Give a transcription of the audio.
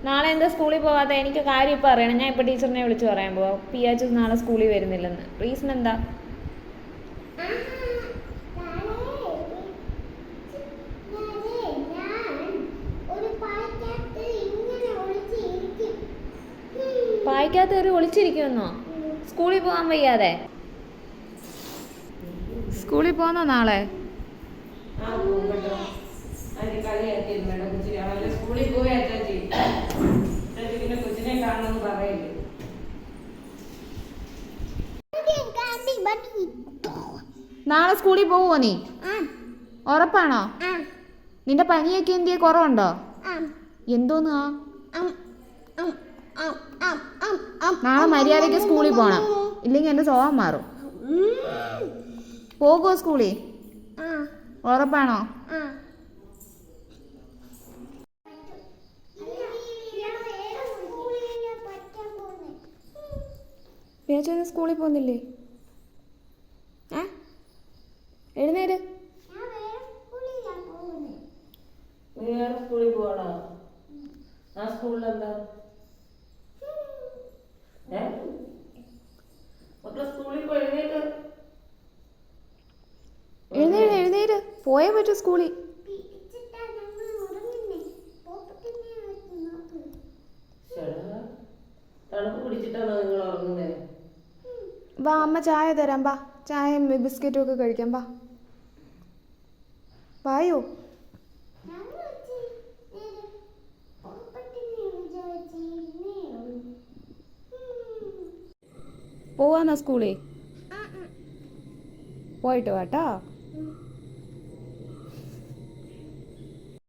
നാളെ എന്താ സ്കൂളിൽ പോവാതെ? എനിക്ക് കാര്യം ഇപ്പം അറിയണം. ഞാൻ ഇപ്പം ടീച്ചറിനെ വിളിച്ച് പറയാൻ പോവാം. പിയാച്ചു നാളെ സ്കൂളിൽ വരുന്നില്ലെന്ന്. റീസൺ എന്താ? പായ്ക്കകത്ത് കയറി ഒളിച്ചിരിക്കുമെന്നോ? സ്കൂളിൽ പോകാൻ വയ്യാതെ? സ്കൂളിൽ പോന്നോ നാളെ? നാളെ സ്കൂളിൽ പോവോ നീ? ഉറപ്പാണോ? നിന്റെ പനിയൊക്കെ എന്തിയെ, കുറവുണ്ടോ? എന്തോന്നാ? നാളെ മര്യാദയ്ക്ക് സ്കൂളിൽ പോണം, ഇല്ലെങ്കിൽ എന്റെ സ്വഭാവം മാറും. പോകുമോ സ്കൂളിൽ? ഉറപ്പാണോ? പിയാച്ചോ സ്കൂളിൽ പോകുന്നില്ലേ? എഴുന്നേര്. സ്കൂളിൽ പോവാണോ? ആ സ്കൂളിലെന്താ? സ്കൂളിൽ പോയി എഴുന്നേര്, പോയേ പറ്റൂ സ്കൂളിൽ. തണുപ്പ് പിടിച്ചിട്ടാണോ നിങ്ങൾ ഉറങ്ങുന്നത്? വാ, അമ്മ ചായ തരാം. വാ, ചായയും ബിസ്ക്കറ്റും ഒക്കെ കഴിക്കാം. വാ, വായോ. പോവാന്നാ സ്കൂളിൽ? പോയിട്ട് വാട്ടാ.